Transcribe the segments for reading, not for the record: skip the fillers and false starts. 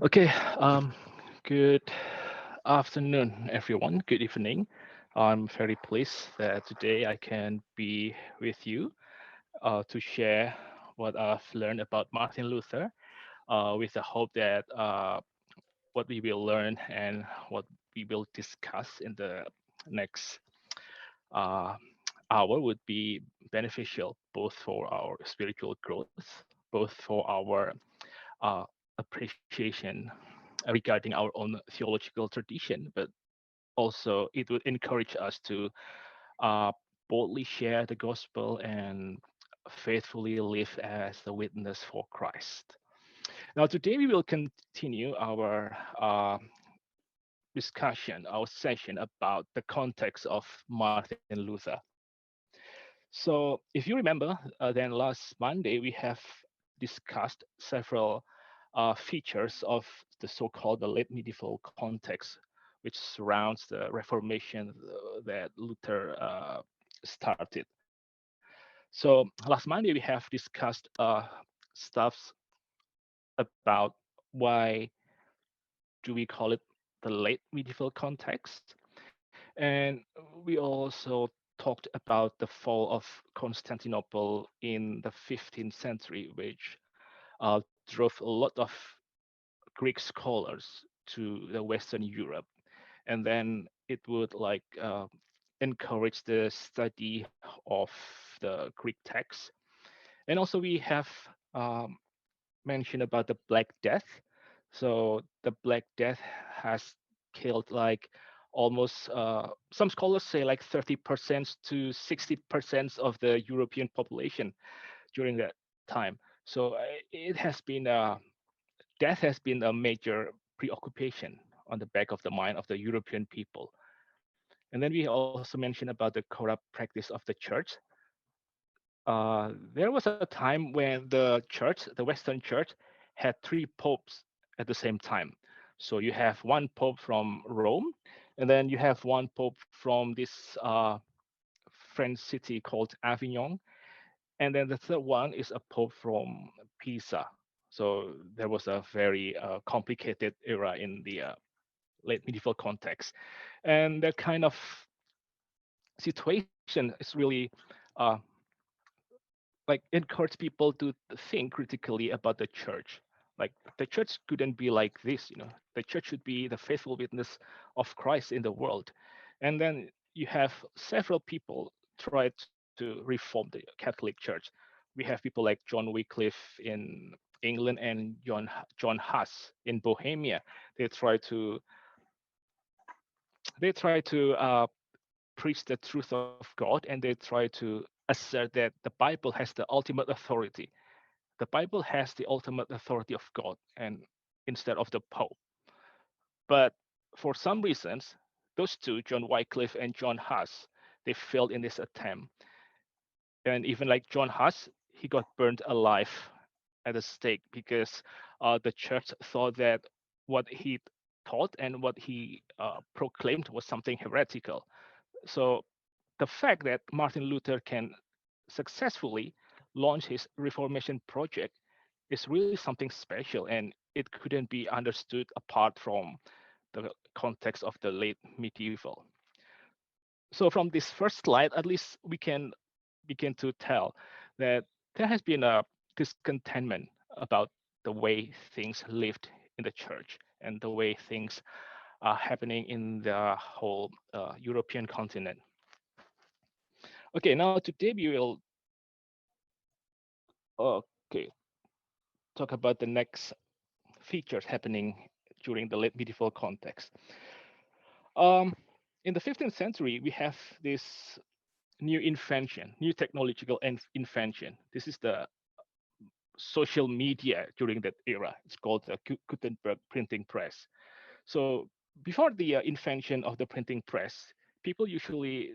Okay, good afternoon, everyone. Good evening. I'm very pleased that today I can be with you to share what I've learned about Martin Luther, with the hope that what we will learn and what we will discuss in the next uh, hour would be beneficial both for our spiritual growth, both for our uh, appreciation regarding our own theological tradition, but also it would encourage us to uh, boldly share the gospel and faithfully live as the witness for Christ. Now, today we will continue our discussion, our session about the context of Martin Luther. So, if you remember, then last Monday we have discussed several features of the so-called the late medieval context, which surrounds the Reformation that Luther started. So last Monday we have discussed stuffs about why do we call it the late medieval context, and we also talked about the fall of Constantinople in the 15th century, which drove a lot of Greek scholars to the Western Europe, and then it would like encourage the study of the Greek text. And also we have um, mentioned about the Black Death. So the Black Death has killed like almost some scholars say like 30% to 60% of the European population during that time. So it has been death has been a major preoccupation on the back of the mind of the European people. And then we also mentioned about the corrupt practice of the church. There was a time when the church, the Western church, had three popes at the same time. So you have one pope from Rome, and then you have one pope from this French city called Avignon, and then the third one is a pope from Pisa. So there was a very complicated era in the late medieval context, and that kind of situation is really uh, like encourage people to think critically about the church. Like the church couldn't be like this, the church should be the faithful witness of Christ in the world. And then you have several people try to reform the Catholic Church. We have people like John Wycliffe in England and John Huss in Bohemia. They try to they try to preach the truth of God, and they try to assert that the Bible has the ultimate authority. The Bible has the ultimate authority of God and instead of the Pope. But for some reasons, those two, John Wycliffe and John Huss, they failed in this attempt. And even like John Huss, he got burned alive at the stake because the church thought that what he taught and what he proclaimed was something heretical. So the fact that Martin Luther can successfully launch his Reformation project is really something special, and it couldn't be understood apart from the context of the late medieval. So from this first slide, at least we can begin to tell that there has been a discontentment about the way things lived in the church and the way things are happening in the whole European continent. Okay, now today we will okay talk about the next features happening during the late medieval context. Um, in the 15th century, we have this new invention, new technological invention. This is the social media during that era. It's called the Gutenberg printing press. So before the invention of the printing press, people usually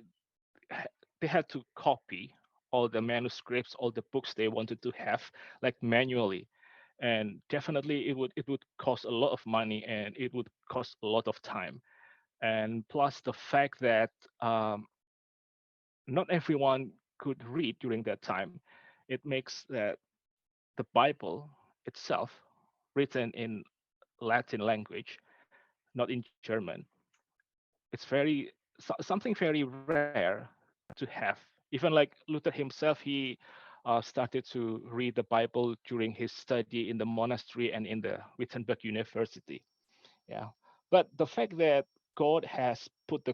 they had to copy all the manuscripts, all the books they wanted to have, like manually, and definitely it would cost a lot of money and it would cost a lot of time. And plus the fact that not everyone could read during that time, it makes that the Bible itself, written in Latin language, not in German. It's something very rare to have. Even like Luther himself, he started to read the Bible during his study in the monastery and in the Wittenberg University. Yeah, but the fact that God has put the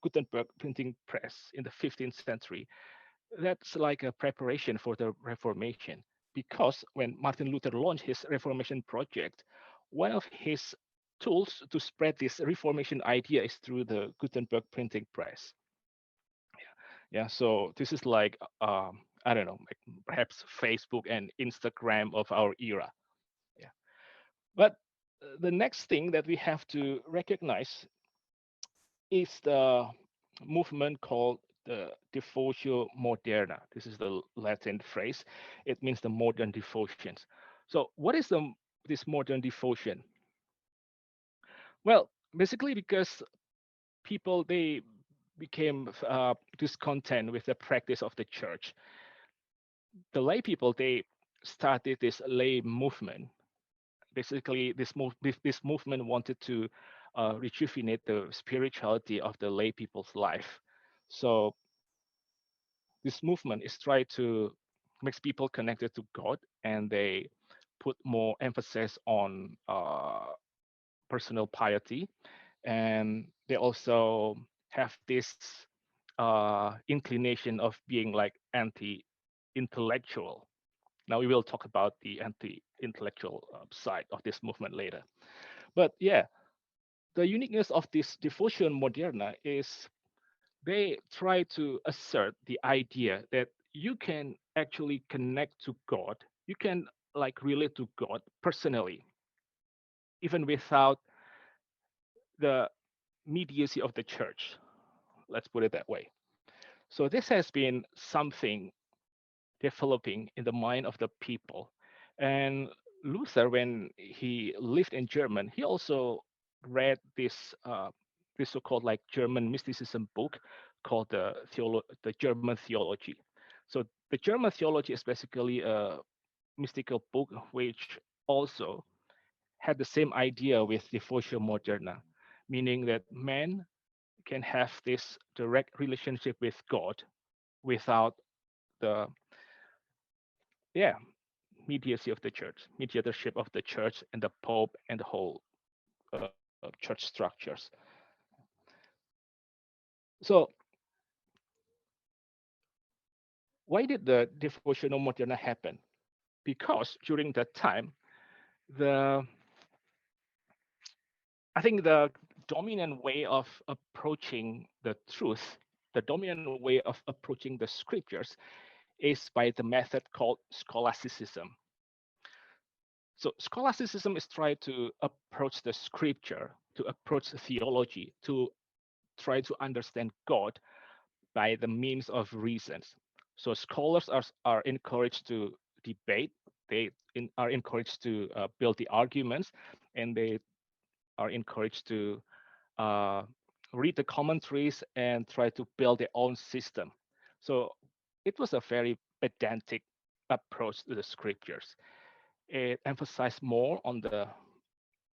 Gutenberg printing press in the 15th century, that's like a preparation for the Reformation. Because when Martin Luther launched his Reformation project, one of his tools to spread this Reformation idea is through the Gutenberg printing press. Yeah, so this is like I don't know, like perhaps Facebook and Instagram of our era. Yeah, but the next thing that we have to recognize is the movement called the Devotio Moderna. This is the Latin phrase. It means the modern devotions. So, what is this modern devotion? Well, basically because people they became discontent with the practice of the church. The lay people they started this lay movement. Basically, this movement wanted to rejuvenate the spirituality of the lay people's life. So this movement is trying to make people connected to God, and they put more emphasis on personal piety, and they also have this inclination of being like anti-intellectual. Now we will talk about the anti-intellectual side of this movement later. But yeah, the uniqueness of this devotion moderna is they try to assert the idea that you can actually connect to God. You can like relate to God personally, even without the mediacy of the church. Let's put it that way. So this has been something developing in the mind of the people. And Luther, when he lived in Germany, he also read this so-called like German mysticism book called the German Theology. So the German Theology is basically a mystical book which also had the same idea with Devotio Moderna, meaning that man can have this direct relationship with God without the yeah mediacy of the church, mediatorship of the church and the Pope and the whole church structures. So why did the Devotional Moderna happen? Because during that time, the I think the dominant way of approaching the truth, the dominant way of approaching the scriptures is by the method called scholasticism. So scholasticism is trying to approach the scripture, to approach theology, to try to understand God by the means of reasons. So scholars are encouraged to debate. They are encouraged to build the arguments, and they are encouraged to uh, read the commentaries and try to build their own system. So it was a very pedantic approach to the scriptures. It emphasized more on the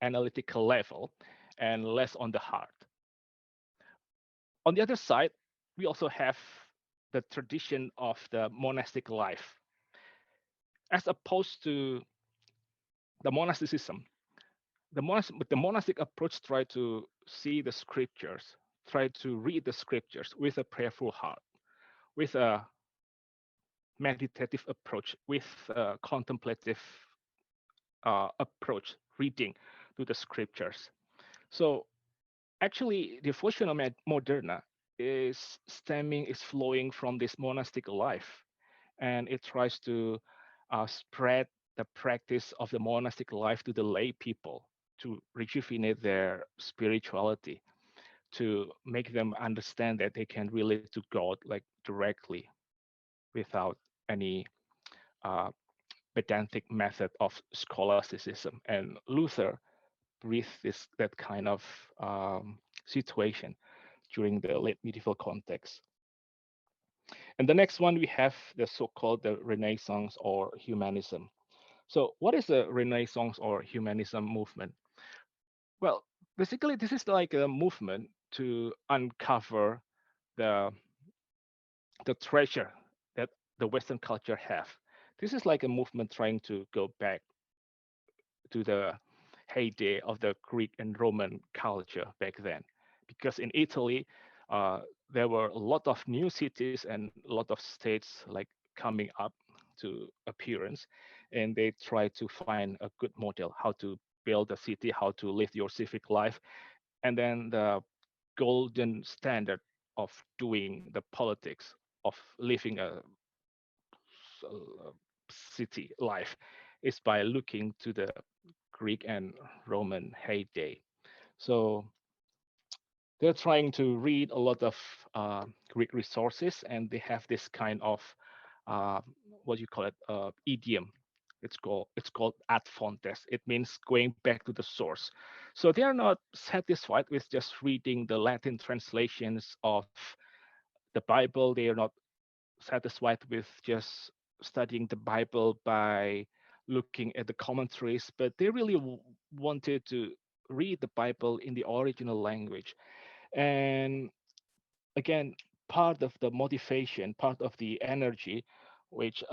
analytical level and less on the heart. On the other side, we also have the tradition of the monastic life, as opposed to the monasticism. The monastic approach try to see the scriptures, try to read the scriptures with a prayerful heart, with a meditative approach, with a contemplative approach, reading to the scriptures. So actually, devotional moderna is flowing from this monastic life, and it tries to spread the practice of the monastic life to the lay people to rejuvenate their spirituality, to make them understand that they can relate to God like directly without any uh, pedantic method of scholasticism. And Luther breathed that kind of situation during the late medieval context. And the next one we have the so-called the Renaissance or humanism. So what is the Renaissance or humanism movement? Well, basically, this is like a movement to uncover the the treasure that the Western culture have. This is like a movement trying to go back to the heyday of the Greek and Roman culture back then, because in Italy, uh, there were a lot of new cities and a lot of states like coming up to appearance, and they try to find a good model how to build a city, how to live your civic life, and then the golden standard of doing the politics of living a city life is by looking to the Greek and Roman heyday. So they're trying to read a lot of Greek resources, and they have this kind of uh, what you call it idiom. It's called ad fontes. It means going back to the source. So they are not satisfied with just reading the Latin translations of the Bible. They are not satisfied with just studying the Bible by looking at the commentaries, but they really wanted to read the Bible in the original language. And again, part of the motivation, part of the energy which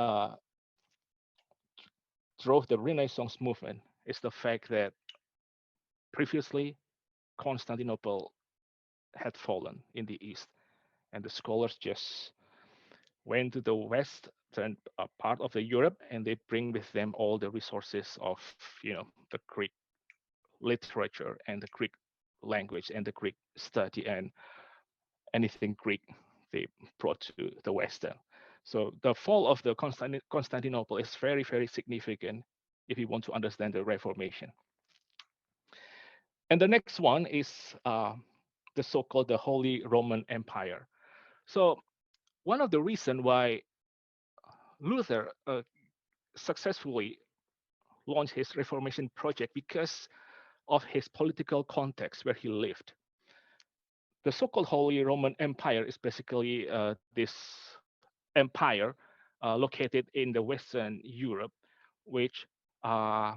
drove the Renaissance movement is the fact that previously Constantinople had fallen in the East, and the scholars just went to the West, turned a part of the Europe, and they bring with them all the resources of the Greek literature and the Greek language and the Greek study and anything Greek they brought to the Western. So the fall of the Constantinople is very, very significant if you want to understand the Reformation. And the next one is the so-called the Holy Roman Empire. So one of the reasons why Luther successfully launched his Reformation project because of his political context where he lived. The so-called Holy Roman Empire is basically this empire located in the Western Europe, which uh,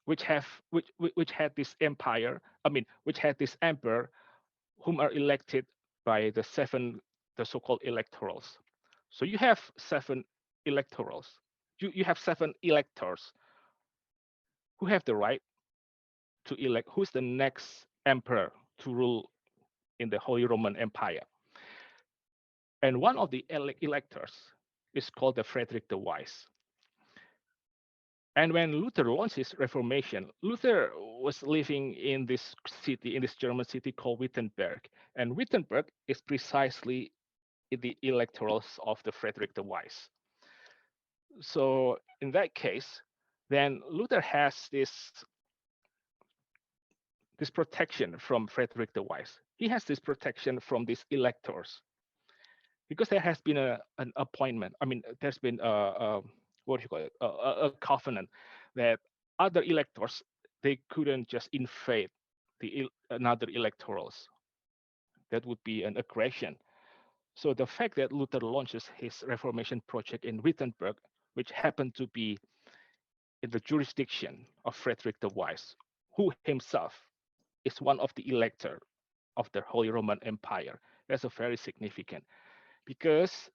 which had this empire. I mean, which had this emperor, whom are elected by the so-called electorals. So you have seven electorals. You have seven electors who have the right to elect who's the next emperor to rule in the Holy Roman Empire. And one of the electors is called the Frederick the Wise. And when Luther launched his Reformation, Luther was living in this city, in this German city called Wittenberg. And Wittenberg is precisely in the electorals of the Frederick the Wise. So in that case, then Luther has this protection from Frederick the Wise. He has this protection from these electors because there has been an appointment. I mean, there's been what do you call it? A covenant that other electors they couldn't just invade another electorals. That would be an aggression. So the fact that Luther launches his Reformation project in Wittenberg, which happened to be in the jurisdiction of Frederick the Wise, who himself is one of the elector of the Holy Roman Empire, that's a very significant because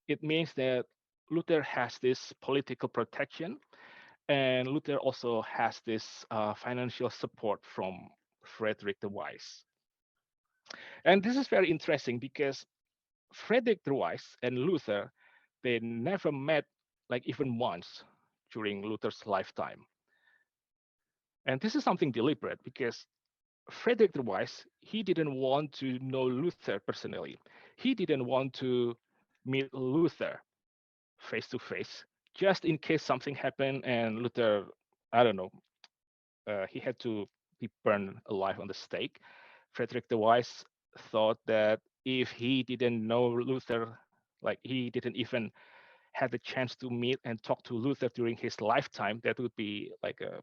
it means that Luther has this political protection, and Luther also has this financial support from Frederick the Wise. And this is very interesting because Frederick the Wise and Luther, they never met like even once during Luther's lifetime. And this is something deliberate because Frederick the Wise, he didn't want to know Luther personally. He didn't want to meet Luther face to face, just in case something happened and Luther, I don't know, he had to be burned alive on the stake. Frederick the Wise thought that if he didn't know Luther, like he didn't even had the chance to meet and talk to Luther during his lifetime, that would be like a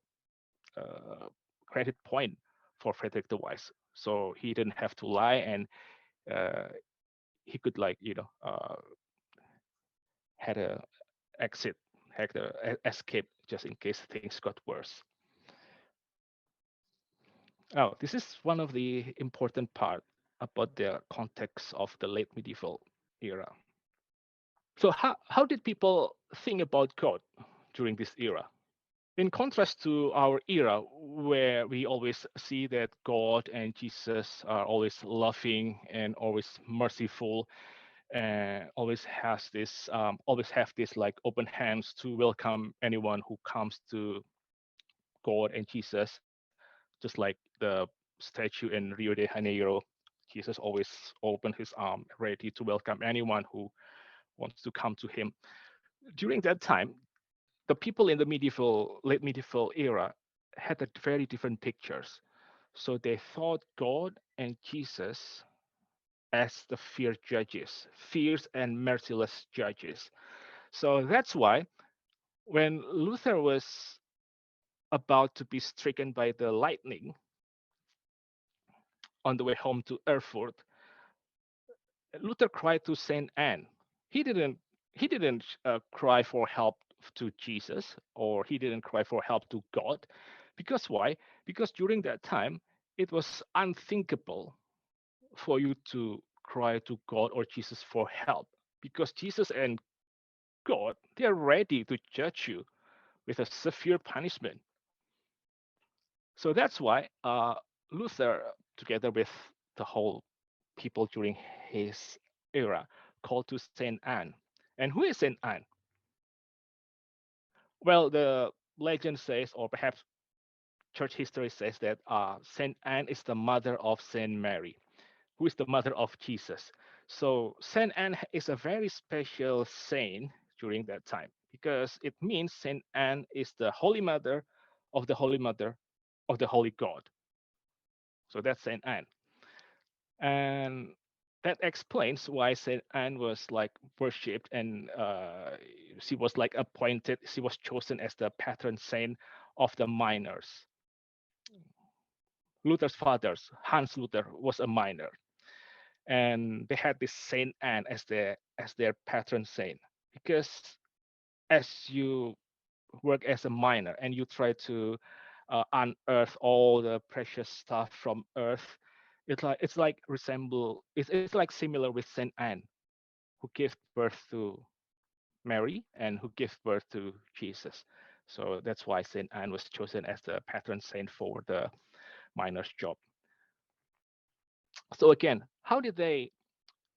credit point for Frederick the Wise. So he didn't have to lie, and uh, he could like had a exit, had a escape just in case things got worse. Oh, this is one of the important part about the context of the late medieval era. So how did people think about God during this era? In contrast to our era, where we always see that God and Jesus are always loving and always merciful, and always have this like open hands to welcome anyone who comes to God and Jesus, just like the statue in Rio de Janeiro. Jesus always opened his arm ready to welcome anyone who wants to come to him. During that time, the people in the late medieval era had a very different pictures. So they thought God and Jesus as the fierce and merciless judges. So that's why when Luther was about to be stricken by the lightning on the way home to Erfurt, Luther cried to Saint Anne. He didn't he didn't cry for help to Jesus, or he didn't cry for help to God. Because why? Because during that time it was unthinkable for you to cry to God or Jesus for help, because Jesus and God, they are ready to judge you with a severe punishment. So that's why Luther, together with the whole people during his era, called to Saint Anne. And who is Saint Anne? Well, the legend says, or perhaps church history says, that Saint Anne is the mother of Saint Mary, who is the mother of Jesus. So Saint Anne is a very special saint during that time, because it means Saint Anne is the Holy Mother of the Holy Mother of the Holy God. So that's Saint Anne. And that explains why Saint Anne was like worshipped, and she was like appointed. She was chosen as the patron saint of the miners. Luther's father, Hans Luther, was a miner, and they had this Saint Anne as their patron saint, because as you work as a miner and you try to unearth all the precious stuff from earth, it's like similar with Saint Anne, who gave birth to Mary and who gave birth to Jesus. So that's why Saint Anne was chosen as the patron saint for the miner's job. So again, how did they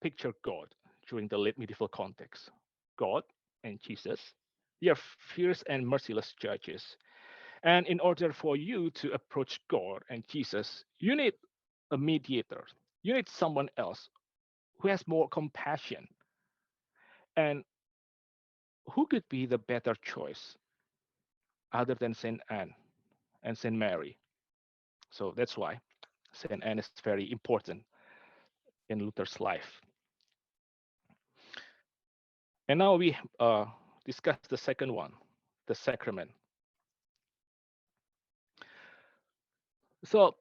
picture God during the late medieval context? God and Jesus, they are fierce and merciless judges. And in order for you to approach God and Jesus, you need a mediator. You need someone else who has more compassion. And who could be the better choice other than Saint Anne and Saint Mary? So that's why Saint Anne is very important in Luther's life. And now we discuss the second one, the sacrament. So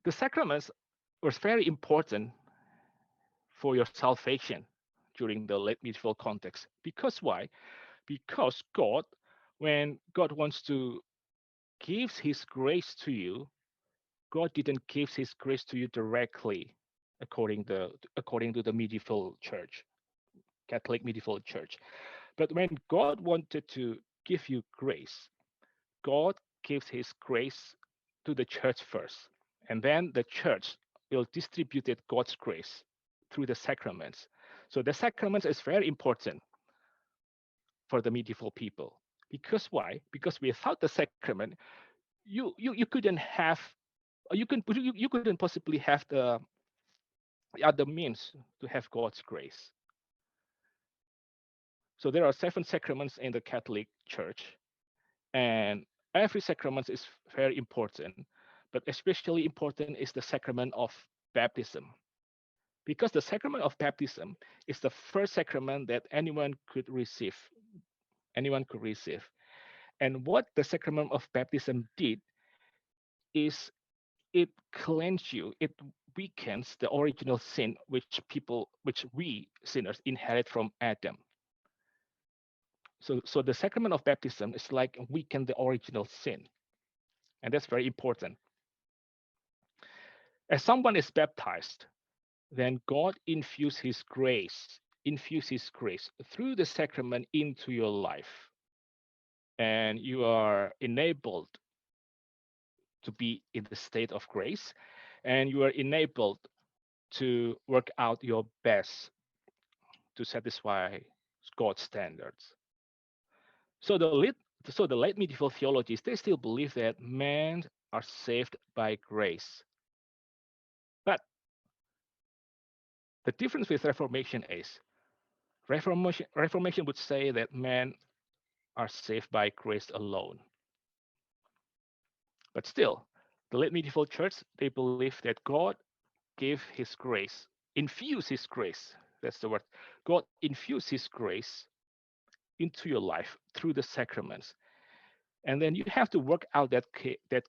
the sacraments was very important for your salvation during the late medieval context. Because why? Because God, when God wants to give His grace to you, God didn't give His grace to you directly, according to the medieval church, Catholic medieval church. But when God wanted to give you grace, God gives His grace to the church first, and then the church will distribute God's grace through the sacraments. So the sacraments is very important for the medieval people. Because why? Because without the sacrament, you couldn't have you couldn't possibly have the other means to have God's grace. So there are 7 sacraments in the Catholic Church, and every sacrament is very important. But especially important is the sacrament of baptism, because the sacrament of baptism is the first sacrament that anyone could receive. Anyone could receive. And what the sacrament of baptism did is it cleanses you, it weakens the original sin which we sinners inherit from Adam. So the sacrament of baptism is like weaken the original sin, and that's very important. As someone is baptized, then God infuse his grace through the sacrament into your life. And you are enabled to be in the state of grace, and you are enabled to work out your best to satisfy God's standards. So the late medieval theologians, they still believe that men are saved by grace. But the difference with Reformation is Reformation would say that men are saved by grace alone. But still, the late medieval church, they believe that God gave his grace, infuse his grace. That's the word. God infuse his grace into your life through the sacraments. And then you have to work out that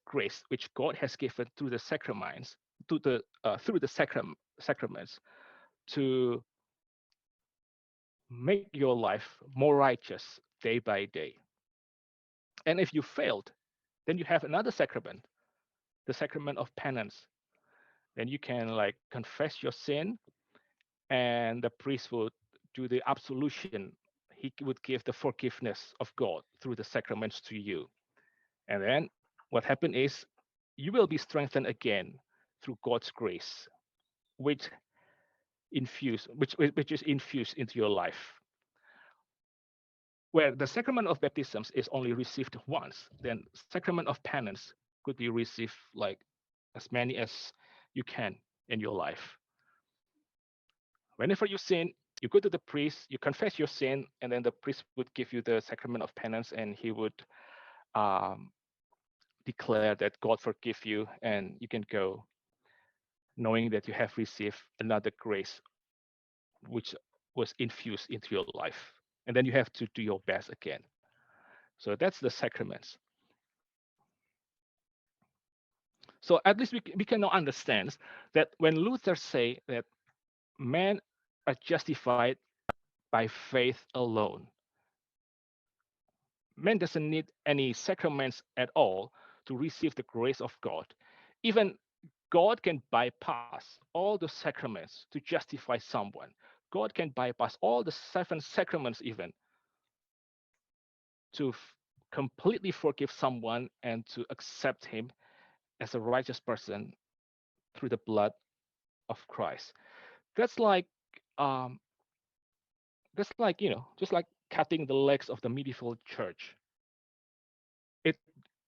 grace which God has given through the sacraments, through the sacraments to make your life more righteous day by day. And if you failed, then you have another sacrament, the sacrament of penance. Then you can like confess your sin, and the priest would do the absolution. He would give the forgiveness of God through the sacraments to you. And then what happened is you will be strengthened again through God's grace, which which is infused into your life. Where the sacrament of baptisms is only received once, then sacrament of penance could be received like as many as you can in your life. Whenever you sin, you go to the priest, you confess your sin, and then the priest would give you the sacrament of penance, and he would um, declare that God forgive you, and you can go knowing that you have received another grace which was infused into your life. And then you have to do your best again. So that's the sacraments. So at least we can now understand that when Luther say that men are justified by faith alone, man doesn't need any sacraments at all to receive the grace of God. Even God can bypass all the sacraments to justify someone. God can bypass all the seven sacraments even to completely forgive someone and to accept him as a righteous person through the blood of Christ. That's like um, just like cutting the legs of the medieval church. It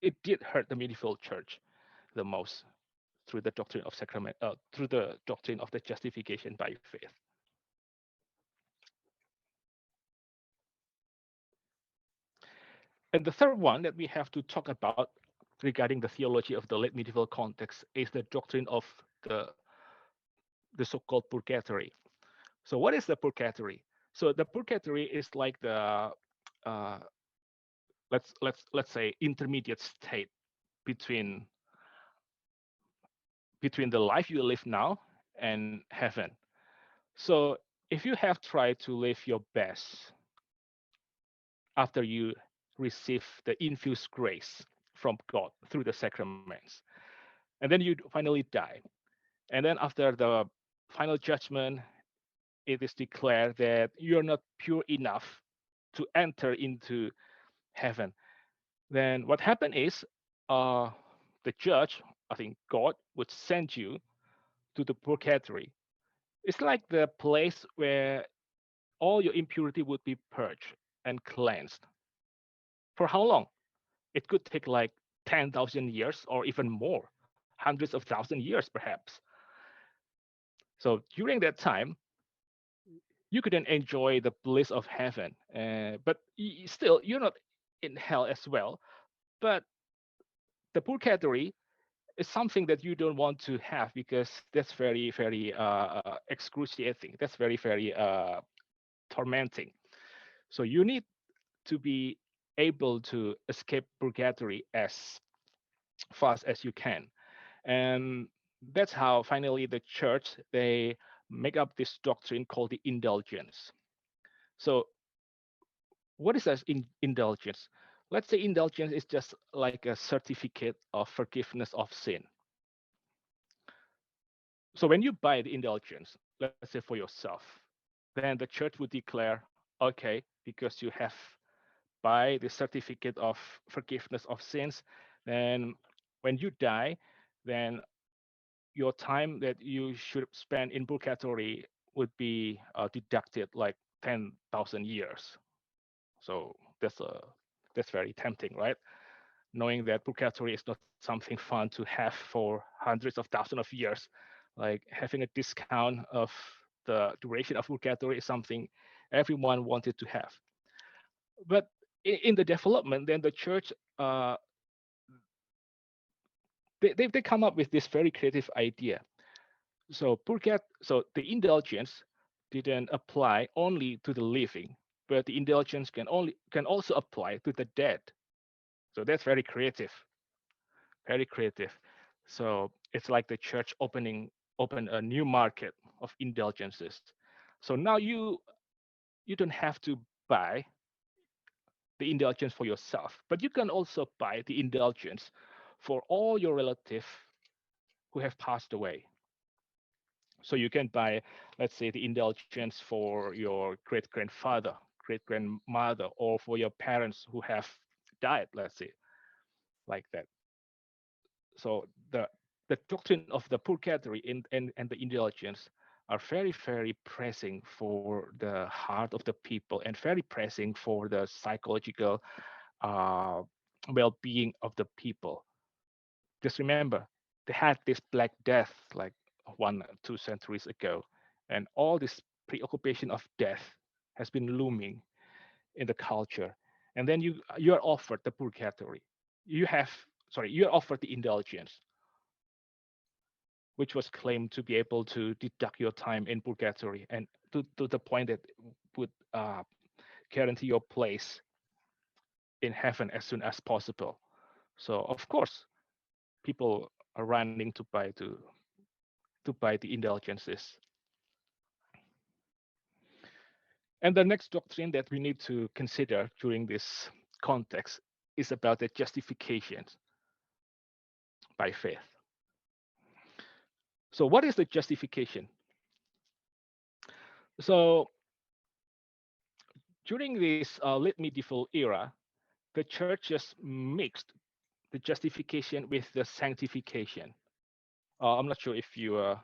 it did hurt the medieval church the most through the doctrine of sacrament, through the doctrine of the justification by faith. And the third one that we have to talk about regarding the theology of the late medieval context is the doctrine of the the so-called purgatory. So what is the purgatory? So the purgatory is like the uh, let's say intermediate state between between the life you live now and heaven. So if you have tried to live your best after you receive the infused grace from God through the sacraments, and then you finally die, and then after the final judgment, it is declared that you're not pure enough to enter into heaven. Then what happened is uh, the judge, I think God, would send you to the purgatory. It's like the place where all your impurity would be purged and cleansed. For how long? It could take like 10,000 years or even more, hundreds of thousand years perhaps. So during that time, you couldn't enjoy the bliss of heaven, but still, you're not in hell as well. But the purgatory is something that you don't want to have because that's very, very excruciating. That's very, very tormenting. So you need to be able to escape purgatory as fast as you can. And that's how finally the church, they make up this doctrine called the indulgence. So what is as indulgence? Let's say indulgence is just like a certificate of forgiveness of sin. So when you buy the indulgence, let's say for yourself, then the church would declare, okay, because you have buy the certificate of forgiveness of sins, then when you die, then your time that you should spend in purgatory would be deducted like 10,000 years. So that's very tempting, right? Knowing that purgatory is not something fun to have for hundreds of thousands of years, like having a discount of the duration of purgatory is something everyone wanted to have. But in the development, then the church they come up with this very creative idea. So the indulgence didn't apply only to the living, but the indulgence can also apply to the dead. So that's very creative, very creative. So it's like the church open a new market of indulgences. So now you don't have to buy the indulgence for yourself, but you can also buy the indulgence for all your relatives who have passed away. So you can buy, let's say, the indulgence for your great grandfather, great grandmother, or for your parents who have died, let's say, like that. So the doctrine of the purgatory and the indulgence are very, very pressing for the heart of the people and very pressing for the psychological uh, well-being of the people. Just remember, they had this Black Death like 1 2 centuries ago, and all this preoccupation of death has been looming in the culture. And then you are offered the purgatory. You have you are offered the indulgence, which was claimed to be able to deduct your time in purgatory and to the point that would guarantee your place in heaven as soon as possible. So of course, people are running to buy the indulgences. And the next doctrine that we need to consider during this context is about the justification by faith. So, what is the justification? So, during this late medieval era, the church just mixed the justification with the sanctification. I'm not sure if you are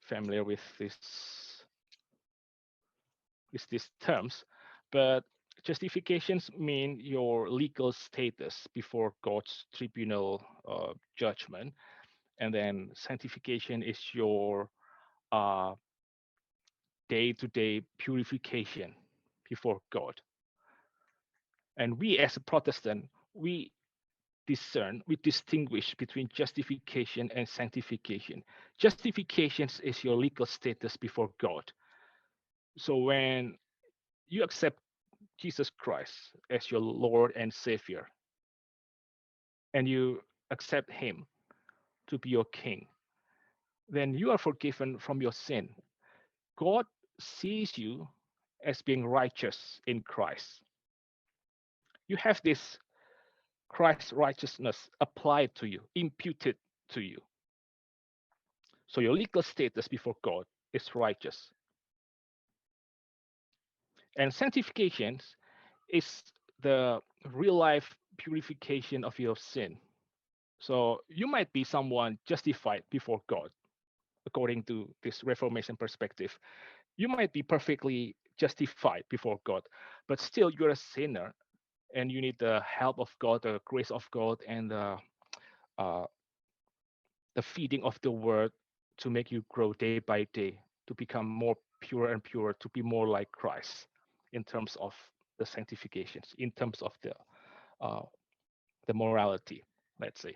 familiar with these terms, but justifications mean your legal status before God's tribunal judgment, and then sanctification is your uh, day-to-day purification before God. And we as a Protestant, we distinguish between justification and sanctification. Justification is your legal status before God. So when you accept Jesus Christ as your Lord and Savior, and you accept Him to be your King, then you are forgiven from your sin. God sees you as being righteous in Christ. You have this Christ's righteousness applied to you, imputed to you. So your legal status before God is righteous. And sanctification is the real life purification of your sin. So you might be someone justified before God, according to this Reformation perspective. You might be perfectly justified before God, but still you're a sinner and you need the help of God, the grace of God, and uh, the feeding of the word to make you grow day by day, to become more pure and pure, to be more like Christ in terms of the sanctifications, in terms of uh, the morality, let's say.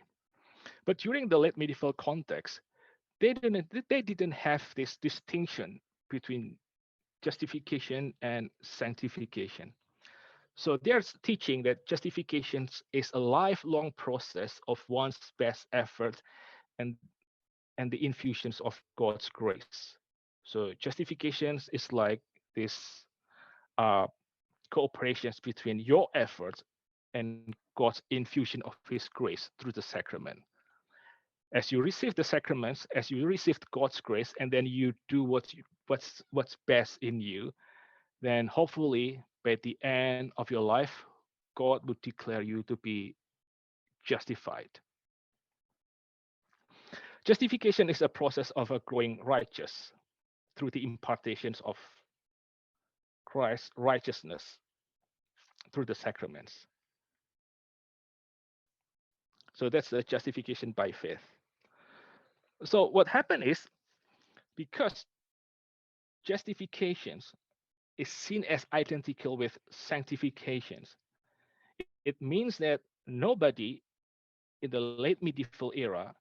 But during the late medieval context, they didn't have this distinction between justification and sanctification. So they're teaching that justification is a lifelong process of one's best effort and and the infusions of God's grace. So justifications is like this uh, cooperations between your efforts and God's infusion of His grace through the sacrament. As you receive the sacraments, as you receive God's grace, and then you do what's best in you, then hopefully by the end of your life, God would declare you to be justified. Justification is a process of a growing righteous through the impartations of Christ's righteousness through the sacraments. So that's the justification by faith. So what happened is, because justifications is seen as identical with sanctifications, it means that nobody in the late medieval era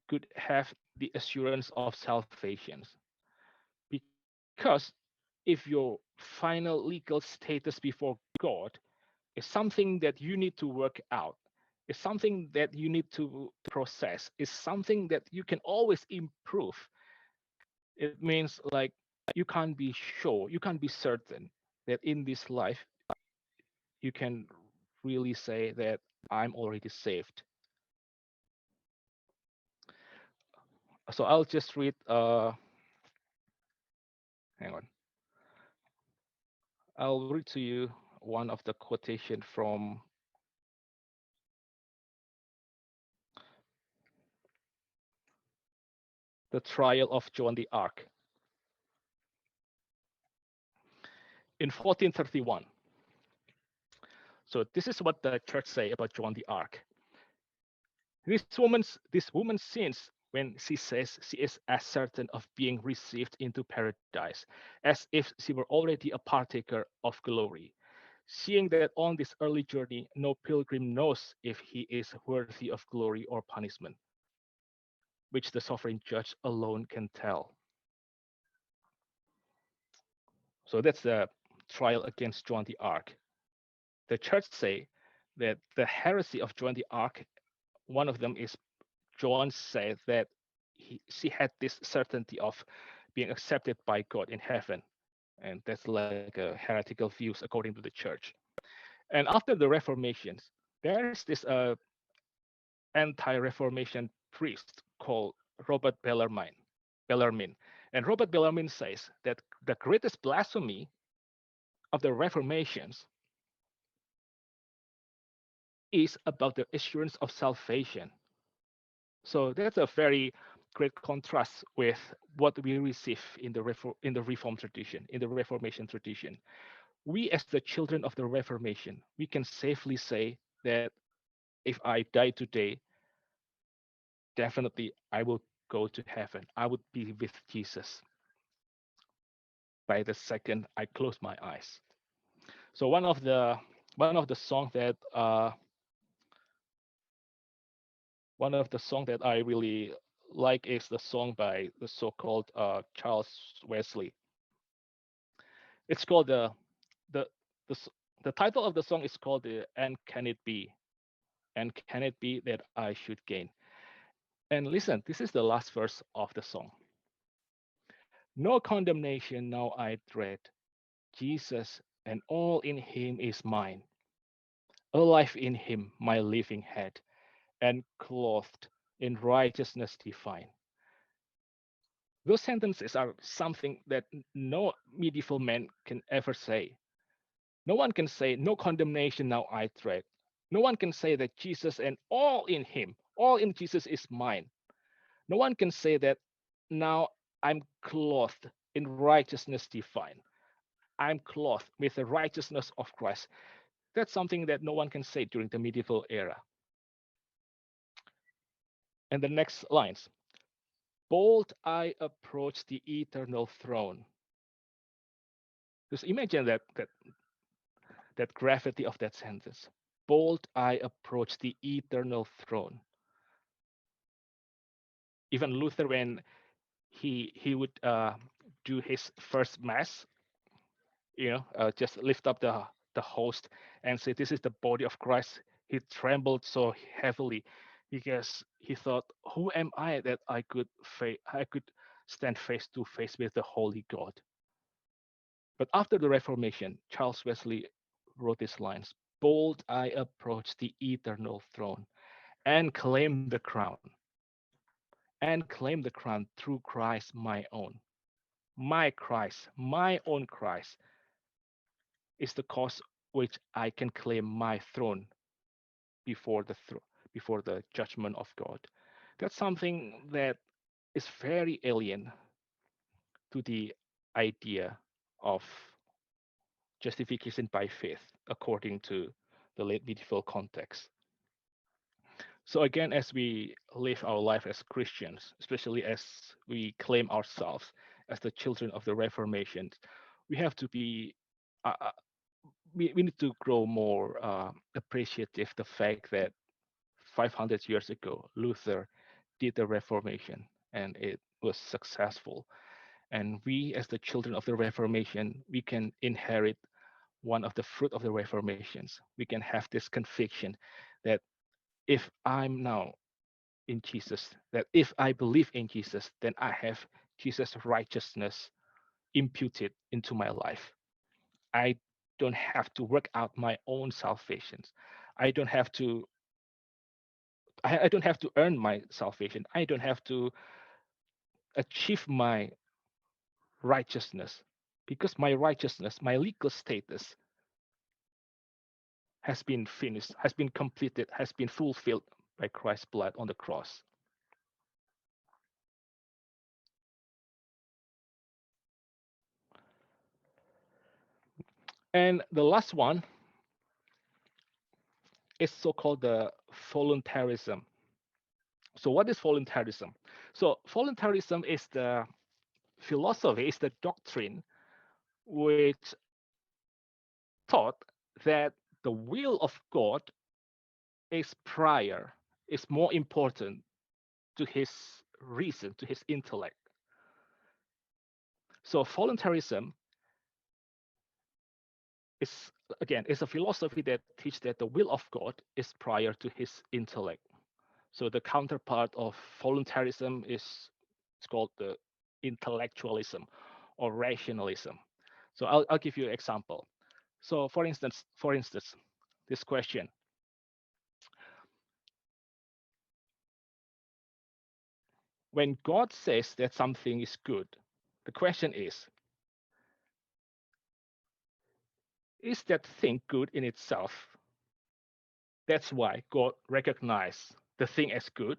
could have the assurance of salvation. Because if your final legal status before God is something that you need to work out, is something that you need to process, is something that you can always improve, it means like you can't be sure, you can't be certain that in this life you can really say that I'm already saved. So I'll just read, hang on, I'll read to you one of the quotation from the trial of John the Ark in 1431. So this is what the church say about John the Ark. This woman sins when she says she is as certain of being received into paradise as if she were already a partaker of glory, seeing that on this early journey no pilgrim knows if he is worthy of glory or punishment, which the sovereign judge alone can tell. So that's the trial against John the Ark. The church say that the heresy of John the Ark, one of them is John said that she had this certainty of being accepted by God in heaven. And that's like a heretical views according to the church. And after the Reformations, there's this anti-Reformation priest called Robert Bellarmine. And Robert Bellarmine says that the greatest blasphemy of the Reformations is about the assurance of salvation. So that's a very great contrast with what we receive in the Reformed tradition, in the Reformation tradition. We, as the children of the Reformation, we can safely say that if I die today, definitely I will go to heaven. I would be with Jesus by the second I close my eyes. So one of the song that I really like is the song by the so-called Charles Wesley. It's called the the the title of the song is called the "And Can It Be?" And can it be that I should gain? And listen, this is the last verse of the song. No condemnation now I dread. Jesus and all in him is mine. Alive in him my living head, and clothed in righteousness divine. Those sentences are something that no medieval man can ever say. No one can say, no condemnation now I dread. No one can say that Jesus and all in him, all in Jesus is mine. No one can say that now I'm clothed in righteousness divine. I'm clothed with the righteousness of Christ. That's something that no one can say during the medieval era. And the next lines, bold I approach the eternal throne. Just imagine that gravity of that sentence. Bold I approach the eternal throne. Even Luther, when he would do his first mass, just lift up the host and say, "This is the body of Christ." He trembled so heavily because he thought, "Who am I that I could stand face to face with the Holy God?" But after the Reformation, Charles Wesley wrote these lines: "Bold I approach the eternal throne and claim the crown. and claim the crown through Christ my own. My Christ, my own Christ, is the cause which I can claim my throne before before the judgment of God. That's something that is very alien to the idea of justification by faith according to the late medieval context. So again, as we live our life as Christians, especially as we claim ourselves as the children of the Reformation, we have to be we need to grow more appreciative the fact that 500 years ago Luther did the Reformation and it was successful. And we, as the children of the Reformation, we can inherit one of the fruit of the Reformations. We can have this conviction that if I'm now in Jesus, that if I believe in Jesus, then I have Jesus' righteousness imputed into my life. I don't have to work out my own salvation. I don't have to I don't have to earn my salvation. I don't have to achieve my righteousness because my righteousness, my legal status has been finished, has been completed, has been fulfilled by Christ's blood on the cross. And the last one is so-called the voluntarism. So what is voluntarism? So voluntarism is the philosophy, is the doctrine which taught that the will of God is prior, is more important to his reason, to his intellect. So voluntarism is again is a philosophy that teaches that the will of God is prior to his intellect. So the counterpart of voluntarism is it's called the intellectualism or rationalism. So I'll give you an example. So for instance, this question: when God says that something is good, the question is that thing good in itself? That's why God recognized the thing as good,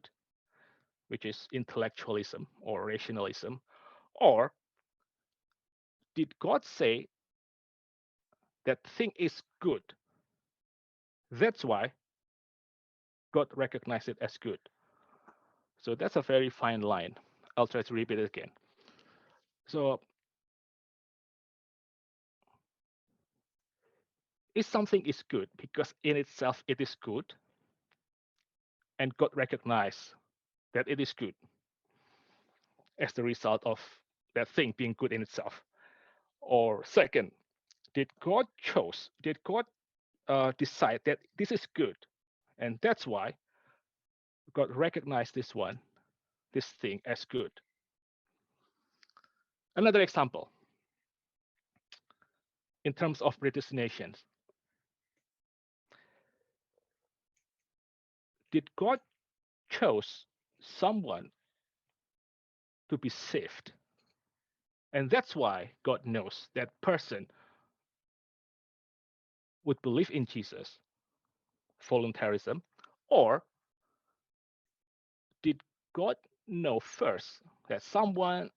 which is intellectualism or rationalism. Or did God say that thing is good? That's why God recognized it as good. So that's a very fine line. I'll try to repeat it again. So if something is good because in itself it is good, and God recognized that it is good as the result of that thing being good in itself. Or second, did God decide that this is good, and that's why God recognized this thing as good. Another example, in terms of predestination, did God chose someone to be saved, and that's why God knows that person would believe in Jesus, voluntarism, or did God know first that someone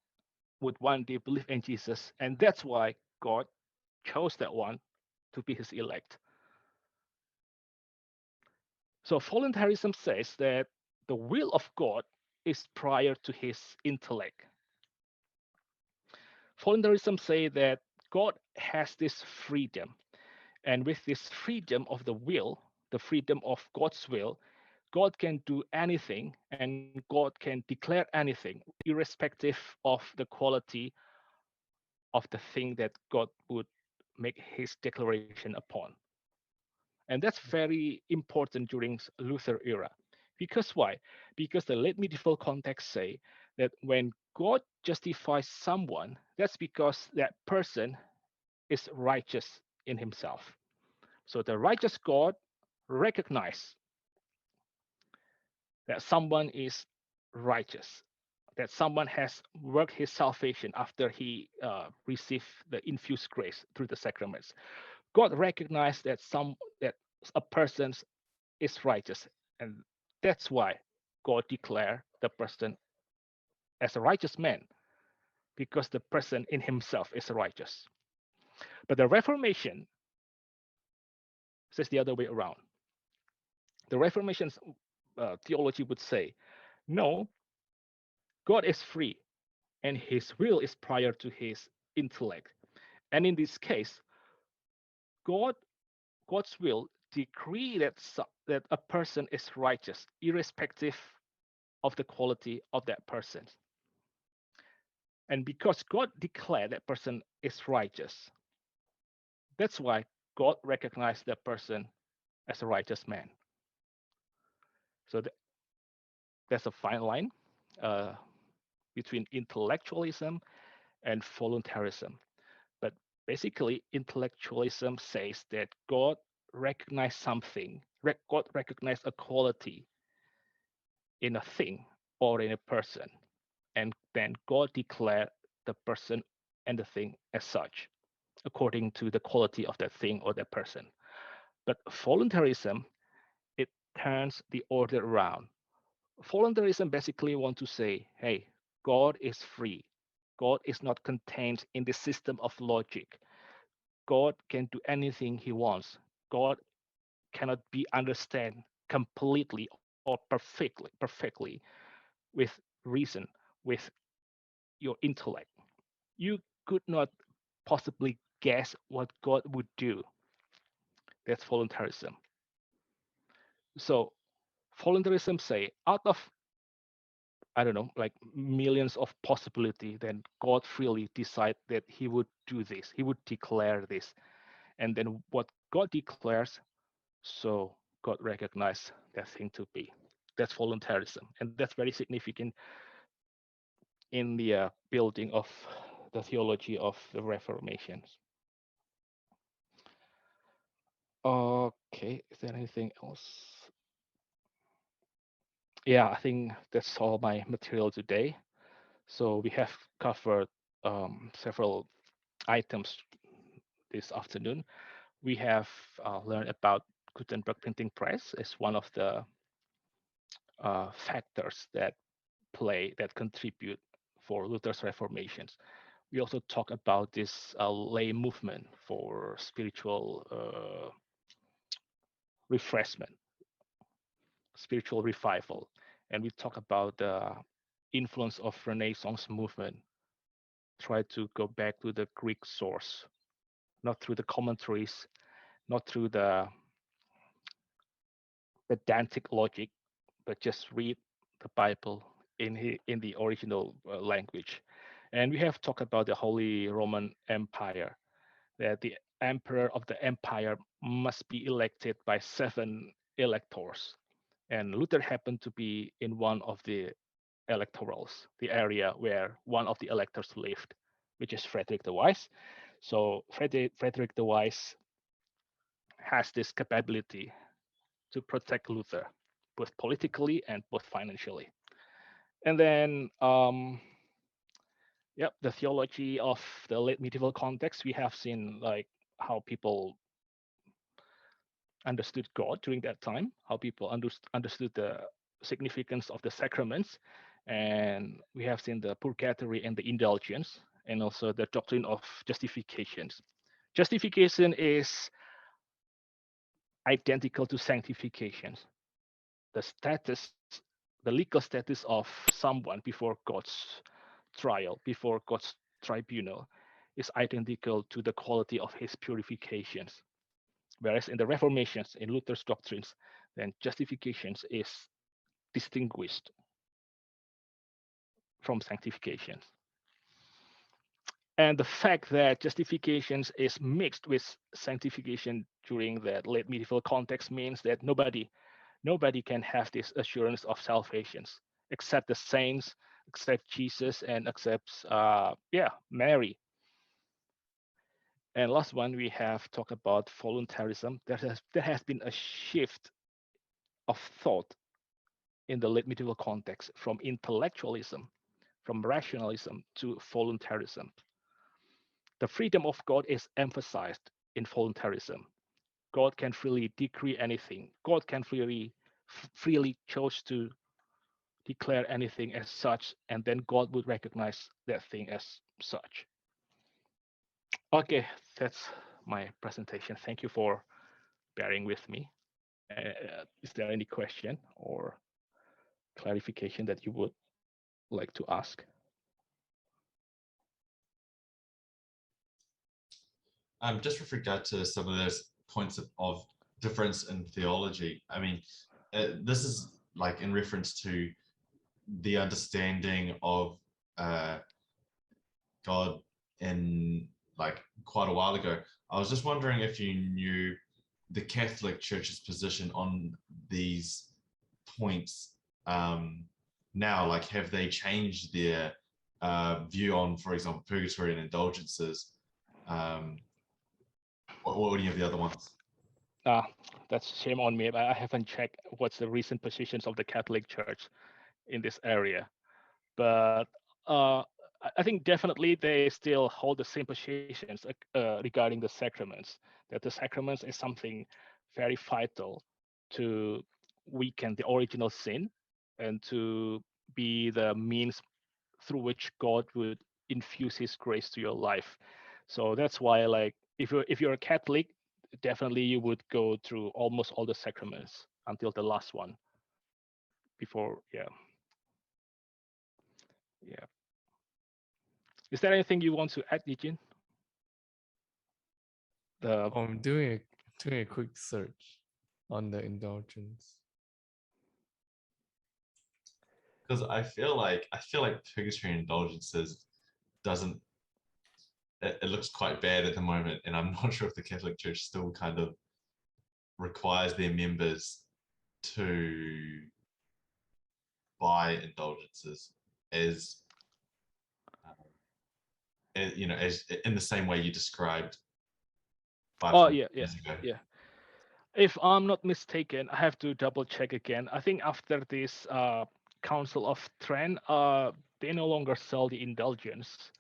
would one day believe in Jesus, and that's why God chose that one to be his elect? So voluntarism says that the will of God is prior to his intellect. Voluntarism say that God has this freedom, and with this freedom of the will, the freedom of God's will, God can do anything and God can declare anything, irrespective of the quality of the thing that God would make his declaration upon. And that's very important during Luther era. Because why? Because the late medieval context say that when God justifies someone, that's because that person is righteous in himself. So the righteous God recognizes that someone is righteous. that someone has worked his salvation after he received the infused grace through the sacraments. God recognized that a person is righteous, and that's why God declared the person as a righteous man, because the person in himself is righteous. But the Reformation says the other way around. The Reformation's theology would say, no, God is free, and his will is prior to his intellect. And in this case, God God's will decree that a person is righteous, irrespective of the quality of that person. And because God declared that person is righteous, that's why God recognized that person as a righteous man. So there's a fine line uh, between intellectualism and voluntarism. But basically, intellectualism says that God recognized something, God recognized a quality in a thing or in a person, and then God declared the person and the thing as such, according to the quality of that thing or that person. But voluntarism, it turns the order around. Voluntarism basically want to say, hey, God is free. God is not contained in the system of logic. God can do anything he wants. God cannot be understood completely or perfectly with reason, with your intellect. You could not possibly guess what God would do. That's voluntarism. So voluntarism say out of, I don't know, like millions of possibility, then God freely decide that he would do this. He would declare this. And then what God declares, so God recognized that thing to be. That's voluntarism. And that's very significant in the building of the theology of the Reformation. Okay, is there anything else? Yeah, I think that's all my material today. So we have covered several items this afternoon. We have learned about Gutenberg printing press as one of the factors that contribute for Luther's reformations. We also talk about this lay movement for spiritual refreshment, spiritual revival, and we talk about the influence of Renaissance movement. Try to go back to the Greek source, not through the commentaries, not through the pedantic logic, but just read the Bible in the original language. And we have talked about the Holy Roman Empire, that the emperor of the empire must be elected by 7 electors. And Luther happened to be in one of the electorals, the area where one of the electors lived, which is Frederick the Wise. So Frederick the Wise has this capability to protect Luther, both politically and both financially. And then, yep, the theology of the late medieval context, we have seen like how people understood God during that time, how people understood the significance of the sacraments. And we have seen the purgatory and the indulgence, and also the doctrine of justifications. Justification is identical to sanctification. The status, the legal status of someone before God's trial, before God's tribunal, is identical to the quality of his purifications. Whereas in the Reformations, in Luther's doctrines, then justifications is distinguished from sanctifications. And the fact that justifications is mixed with sanctification during that late medieval context means that nobody can have this assurance of salvations except the saints, except Jesus, and except Mary. And last one, we have talked about voluntarism. There has been a shift of thought in the late medieval context from intellectualism from rationalism to voluntarism. The freedom of God is emphasized in voluntarism. God can freely decree anything. God can freely choose to declare anything as such, and then God would recognize that thing as such. Okay, that's my presentation. Thank you for bearing with me. Is there any question or clarification that you would like to ask? Just with regard to some of those points of difference in theology, I mean, this is like in reference to the understanding of uh, God in like quite a while ago. I was just wondering if you knew the Catholic Church's position on these points um, now. Like, have they changed their view on, for example, purgatory and indulgences, um, or any of the other ones? Ah, that's shame on me. I haven't checked what's the recent positions of the Catholic Church in this area. But uh, I think definitely they still hold the same positions regarding the sacraments. That the sacraments is something very vital to weaken the original sin and to be the means through which God would infuse His grace to your life. So that's why, like, if you're a Catholic, definitely you would go through almost all the sacraments until the last one before. Yeah, yeah. Is there anything you want to add, Eugene? The I'm doing a quick search on the indulgence. Because I feel like purgatory indulgences doesn't it looks quite bad at the moment, and I'm not sure if the Catholic Church still kind of requires their members to buy indulgences as, you know, as in the same way you described Oh 500 yeah, yeah, years ago. yeah. If I'm not mistaken, I have to double check again. I think after this Council of Trent, they no longer sell the indulgence.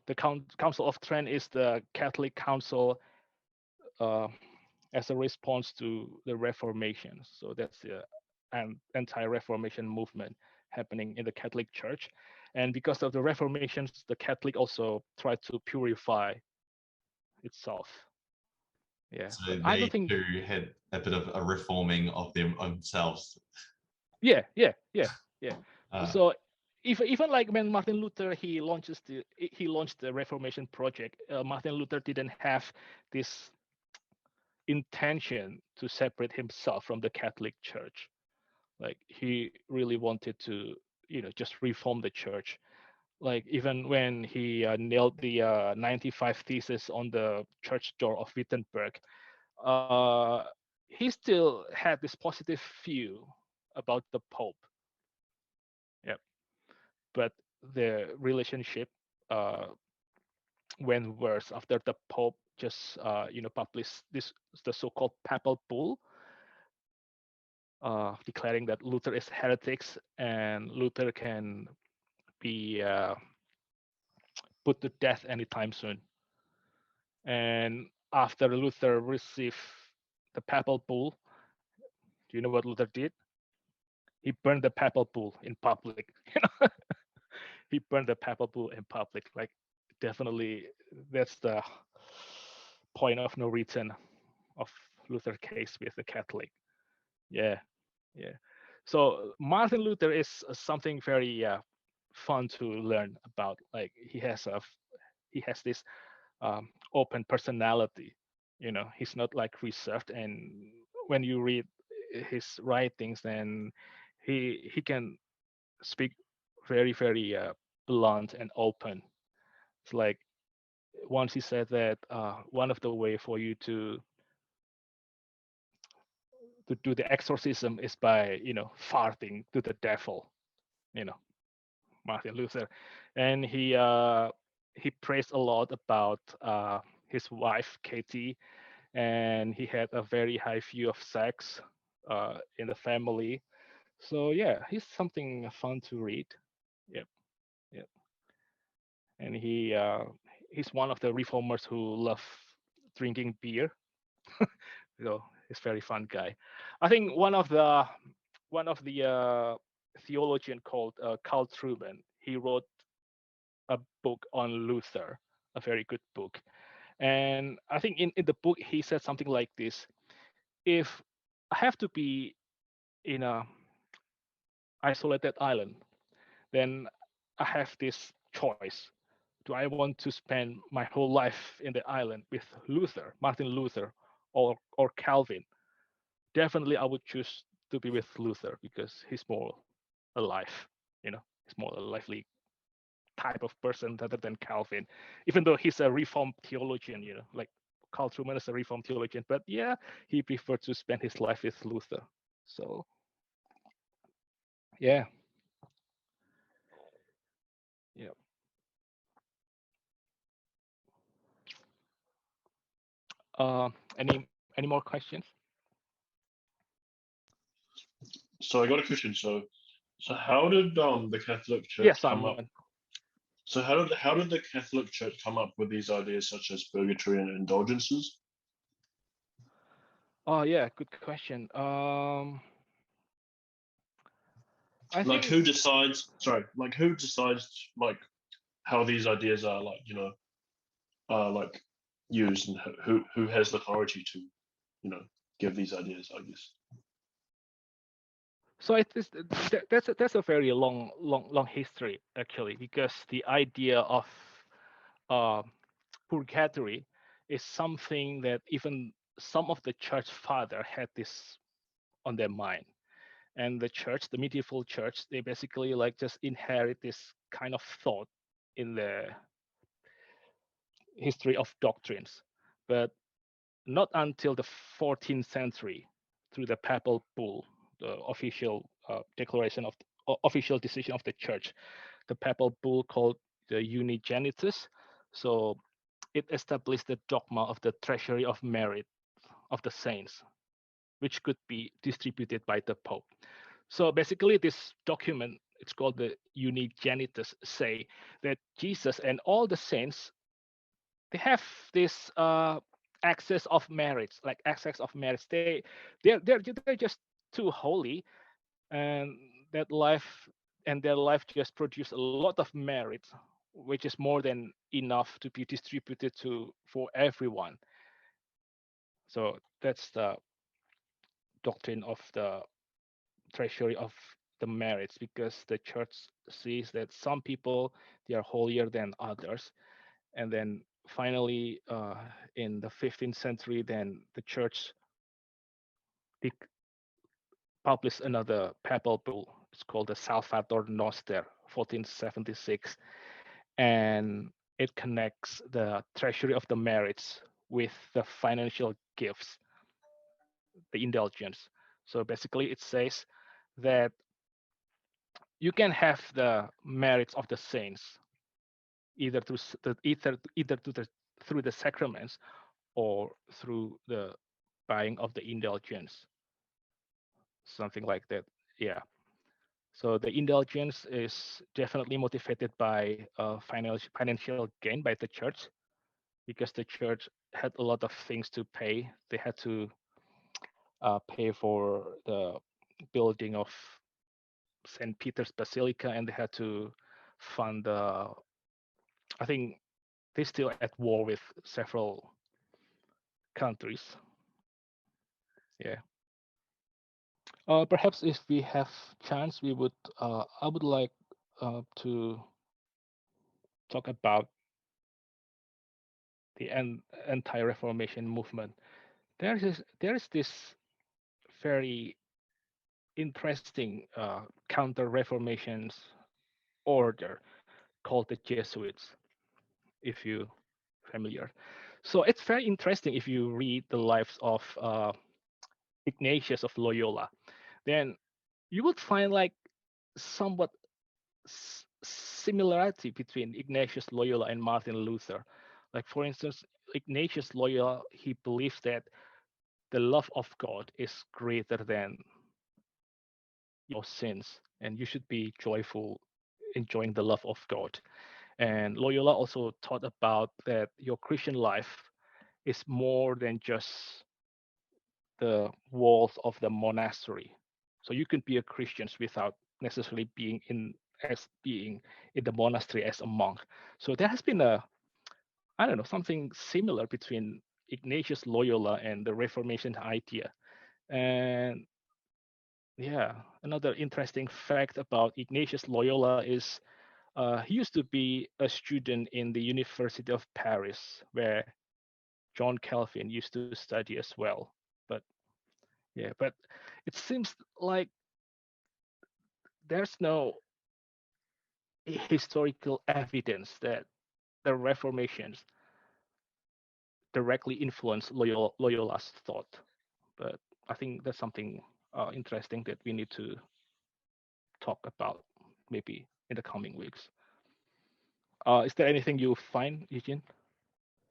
The Council of Trent is the Catholic council uh, as a response to the Reformation. So that's the anti-Reformation movement happening in the Catholic Church. And because of the Reformations, the Catholic also tried to purify itself. Yeah, So but I don't they think. too had a bit of a reforming of themselves. Yeah, yeah, yeah, yeah. Uh, So even like when Martin Luther he launched the Reformation project, Martin Luther didn't have this intention to separate himself from the Catholic Church. Like he really wanted to, just reform the church. Like even when he nailed the 95 theses on the church door of Wittenberg, uh, he still had this positive view about the Pope. Yeah, but the relationship uh, went worse after the Pope just published this the so-called papal bull, declaring that Luther is heretics and Luther can be put to death anytime soon. And after Luther received the papal bull, do you know what Luther did? He burned the papal bull in public. He burned the papal bull in public. Like definitely, that's the point of no return of Luther case with the Catholic. Yeah, yeah. So Martin Luther is something very fun to learn about. Like he has this open personality. He's not like reserved. And when you read his writings, then he can speak very blunt and open. It's like once he said that one of the way for you to do the exorcism is by farting to the devil. You know, Martin Luther, and he praised a lot about his wife Katie, and he had a very high view of sex in the family. So yeah, he's something fun to read. Yep. Yeah, and he's one of the reformers who love drinking beer. He's a very fun guy. I think one of the theologian called Carl Truman. He wrote a book on Luther, a very good book. And I think in the book he said something like this: if I have to be in a isolated island, then I have this choice. Do I want to spend my whole life in the island with Luther, Martin Luther, or Calvin? Definitely I would choose to be with Luther because he's more alive, he's more a lively type of person rather than Calvin, even though he's a Reformed theologian, like Carl Truman is a Reformed theologian, but yeah, he preferred to spend his life with Luther. So yeah, yeah. Any more questions? So I got a question. So how did the Catholic Yeah, Church come up? Simon. So how did the Catholic Church come up with these ideas such as purgatory and indulgences? Oh yeah, good question. I Like think who decides? Sorry, like who decides like how these ideas are like like used, and who has the authority to give these ideas? I guess. so. It is that's a very long history actually, because the idea of uh, purgatory is something that even some of the church father had this on their mind. And the church, the medieval church, they basically like just inherit this kind of thought in the history of doctrines. But not until the 14th century, through the papal bull, the official declaration of official decision of the church, the papal bull called the Unigenitus. So it established the dogma of the treasury of merit of the saints, which could be distributed by the Pope. So basically, this document, it's called the Unigenitus, say that Jesus and all the saints, they have this access of merits, like access of merits. They're just too holy, and that life and their life just produce a lot of merit, which is more than enough to be distributed to for everyone. So that's the doctrine of the treasury of the merits, because the church sees that some people, they are holier than others. And then finally, in the 15th century, then the church published another papal bull. It's called the Salvator Noster, 1476, and it connects the treasury of the merits with the financial gifts, the indulgence. So basically, it says that you can have the merits of the saints either through through the sacraments or through the buying of the indulgence, something like that. Yeah. So the indulgence is definitely motivated by financial gain by the church, because the church had a lot of things to pay. They had to pay for the building of St. Peter's Basilica, and they had to fund the. I think they're still at war with several countries. Yeah. Perhaps if we have chance, we would. I would like to talk about the anti-Reformation movement. There is this very interesting counter-Reformations order called the Jesuits, if you familiar. So it's very interesting if you read the lives of Ignatius of Loyola. Then you would find like somewhat similarity between Ignatius Loyola and Martin Luther. Like for instance, Ignatius Loyola, he believes that the love of God is greater than your sins, and you should be joyful enjoying the love of God. And Loyola also taught about that your Christian life is more than just the walls of the monastery. So you can be a Christian without necessarily being in the monastery as a monk. So there has been a, I don't know, something similar between Ignatius Loyola and the Reformation idea. And yeah, another interesting fact about Ignatius Loyola is he used to be a student in the University of Paris, where John Calvin used to study as well. But yeah, but it seems like there's no historical evidence that the Reformations directly influenced Loyola's thought. But I think that's something interesting that we need to talk about maybe in the coming weeks. Is there anything you find, Eugene?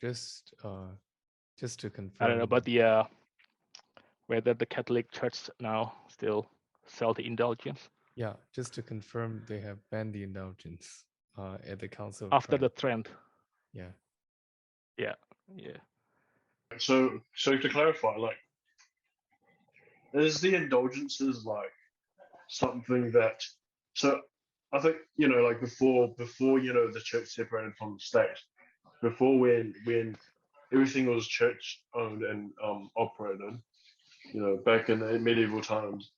Just just to I don't know confirm, about the whether the Catholic Church now still sell the indulgence yeah, just to confirm, they have banned the indulgence at the Council of after Trent. the trend. Yeah, Yeah, yeah. So to clarify, like, is the indulgences like something that? So I think like before the church separated from the state, before when everything was church owned and operated, back in the medieval times.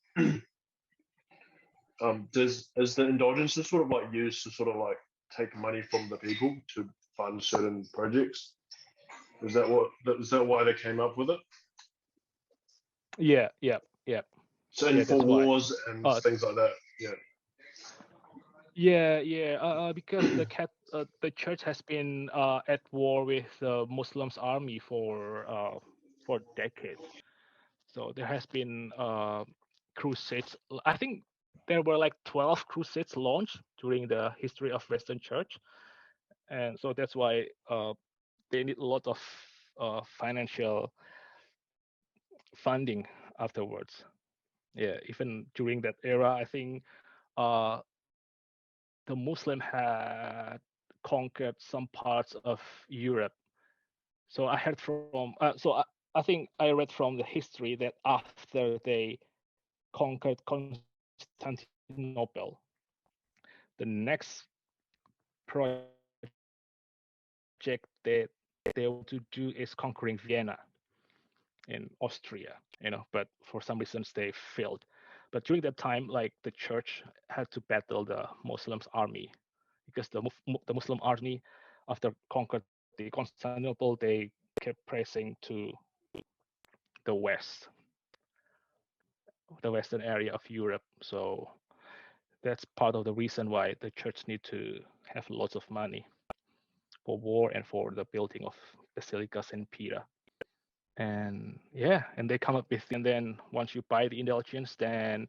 Is the indulgences sort of like used to sort of like take money from the people to fund certain projects? Is that why they came up with it? Yeah, yeah, yeah, So yeah. and for That's why. wars and Uh, things like that. Yeah. yeah, yeah. Because the church has been at war with the Muslims army for decades. So there has been crusades. I think there were like 12 crusades launched during the history of Western Church, and so that's why they need a lot of financial funding afterwards. Yeah, even during that era, I think uh, the Muslim had conquered some parts of Europe. So I heard from, I think I read from the history that after they conquered Constantinople, the next project that they want to do is conquering Vienna in Austria, but for some reasons they failed. But during that time, like the church had to battle the Muslims army because the Muslim army, after conquered the Constantinople, they kept pressing to the west, the western area of Europe. So that's part of the reason why the church need to have lots of money for war and for the building of basilicas and Pira. And yeah, and they come up with, and then once you buy the indulgence, then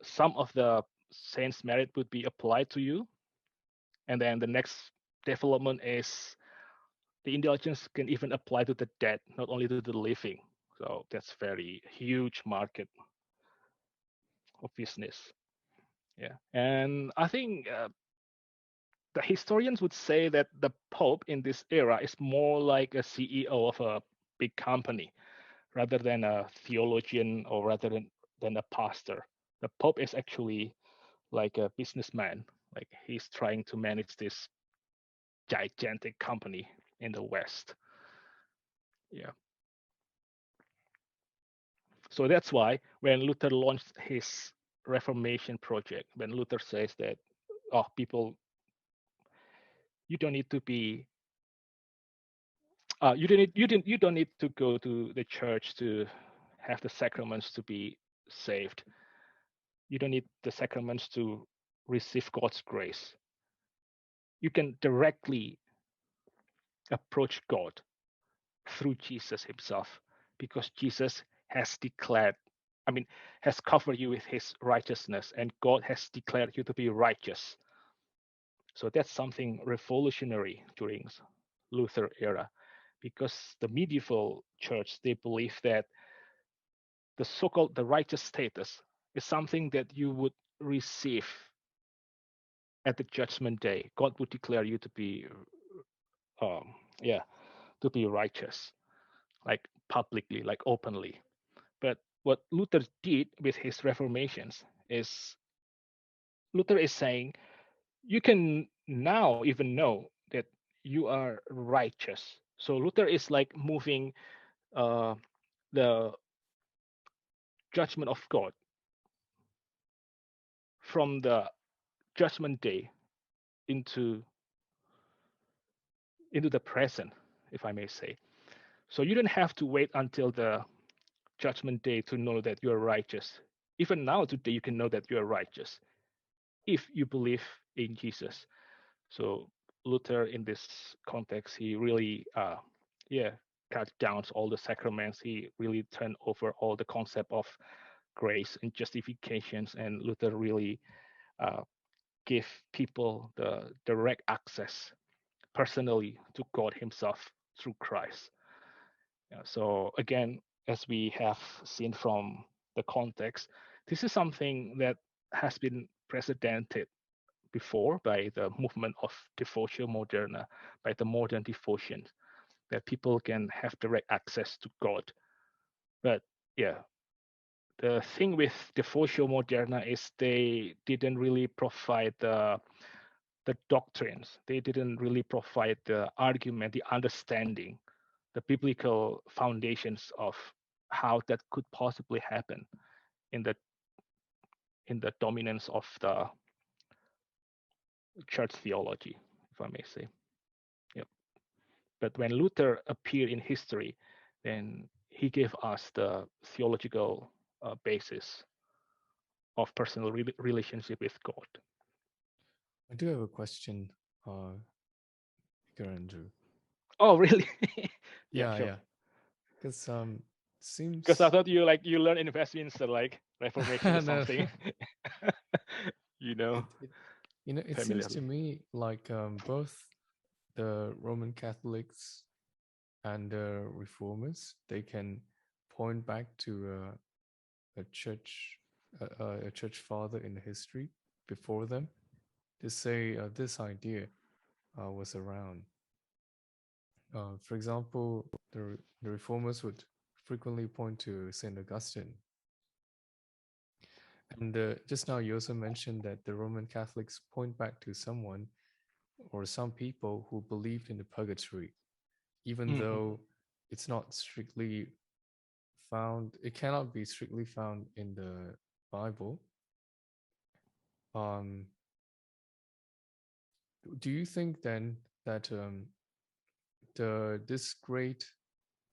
some of the saints merit would be applied to you. And then the next development is the indulgence can even apply to the dead, not only to the living. So that's very huge market of business. Yeah, and I think the historians would say that the Pope in this era is more like a CEO of a big company rather than a theologian or rather than a pastor. The Pope is actually like a businessman. Like he's trying to manage this gigantic company in the West. Yeah. So that's why when Luther launched his Reformation project, when Luther says that, oh, people, you don't need to be, you don't need to go to the church to have the sacraments to be saved. You don't need the sacraments to receive God's grace. You can directly approach God through Jesus himself because Jesus has declared, I mean, has covered you with his righteousness and God has declared you to be righteous. So that's something revolutionary during Luther era because the medieval church, they believe that the so-called the righteous status is something that you would receive at the judgment day, God would declare you to be, yeah, to be righteous, like publicly, like openly. But what Luther did with his reformations is Luther is saying you can now even know that you are righteous. So Luther is like moving uh, the judgment of God from the judgment day into the present, if I may say. So you don't have to wait until the judgment day to know that you are righteous. Even now, today, you can know that you are righteous if you believe in Jesus. So Luther, in this context, he really, yeah, cut down all the sacraments. He really turned over all the concept of grace and justifications, and Luther really uh, give people the direct access personally to God Himself through Christ. Yeah, so again, as we have seen from the context, this is something that has been precedented before by the movement of Devotio Moderna, by the modern devotion, that people can have direct access to God. But yeah, the thing with Devotio Moderna is they didn't really provide the doctrines. They didn't really provide the argument, the understanding, the biblical foundations of how that could possibly happen in the dominance of the church theology, if I may say. Yep. But when Luther appeared in history, then he gave us the theological basis of personal relationship with God. I do have a question, Andrew. Oh, really? Yeah, Yeah, sure. yeah. Because Because I seems thought you learn in Westminster like Reformation or no, something. you know, it it seems to familiarly. me like both the Roman Catholics and the Reformers, they can point back to a church a church father in history before them to say this idea was around. For example, the Reformers would frequently point to Saint Augustine. And just now you also mentioned that the Roman Catholics point back to someone or some people who believed in the purgatory, even Hmm. though it's not strictly found, it cannot be strictly found in the Bible. Um, do you think then that this great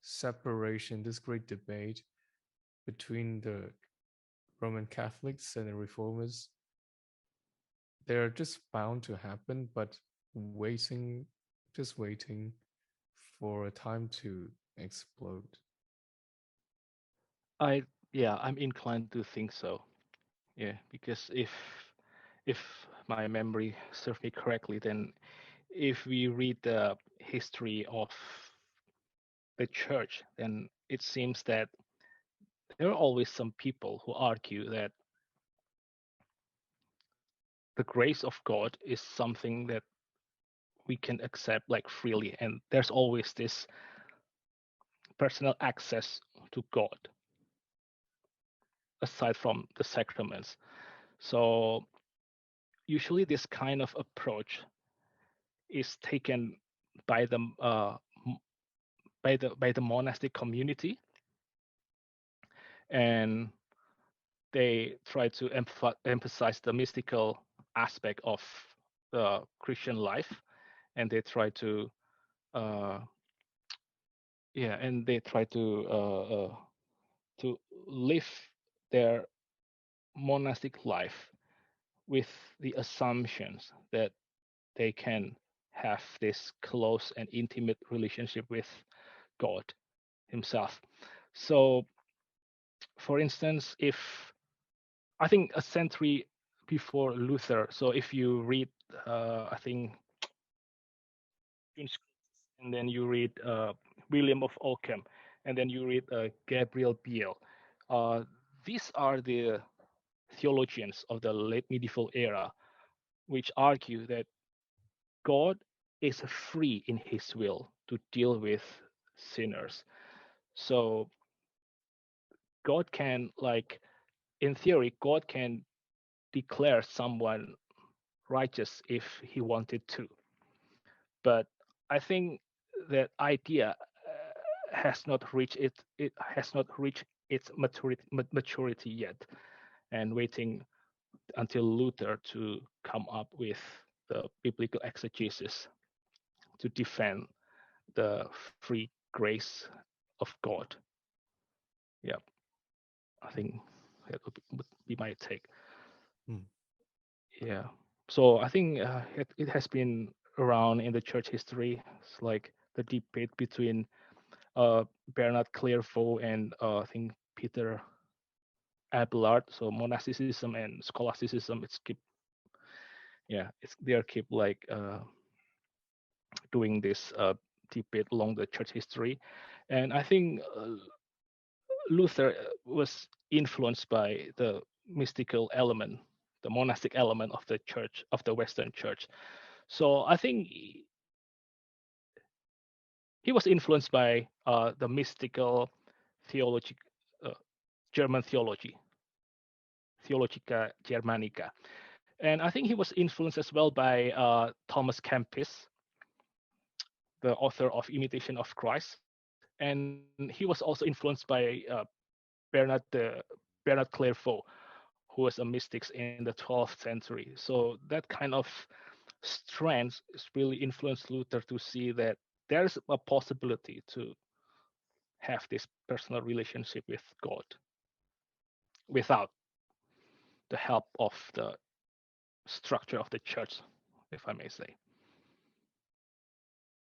separation, this great debate between the Roman Catholics and the Reformers, they're just bound to happen, but waiting, just waiting for a time to explode? I'm inclined to think so. Yeah, because if my memory serves me correctly, then if we read the history of the church, then it seems that there are always some people who argue that the grace of God is something that we can accept like freely, and there's always this personal access to God aside from the sacraments. So usually this kind of approach is taken by the by the monastic community, and they try to emphasize the mystical aspect of the Christian life, and they try to uh, yeah, and they try to live their monastic life with the assumptions that they can have this close and intimate relationship with God Himself. So, for instance, if I think a century before Luther, so if you read, I think, and then you read William of Ockham, and then you read Gabriel Biel, uh, these are the theologians of the late medieval era which argue that God is free in his will to deal with sinners. So God can, like, in theory, God can declare someone righteous if he wanted to. But I think that idea has not reached it has not reached its maturity yet, and waiting until Luther to come up with the biblical exegesis to defend the free grace of God. Yeah, I think that would be my take. Hmm. Yeah. So I think it has been around in the church history. It's like the debate between Bernard Clairvaux and I think Peter Abelard. So monasticism and scholasticism. It's keep they are keep like doing this debate along the church history, and I think Luther was influenced by the mystical element, the monastic element of the church, of the Western church. So I think he was influenced by the mystical theology, uh, German theology, Theologica Germanica. And I think he was influenced as well by Thomas Kempis, the author of Imitation of Christ. And he was also influenced by Bernard, Bernard Clairvaux, who was a mystic in the 12th century. So that kind of strands really influenced Luther to see that there's a possibility to have this personal relationship with God without the help of the structure of the church, if I may say.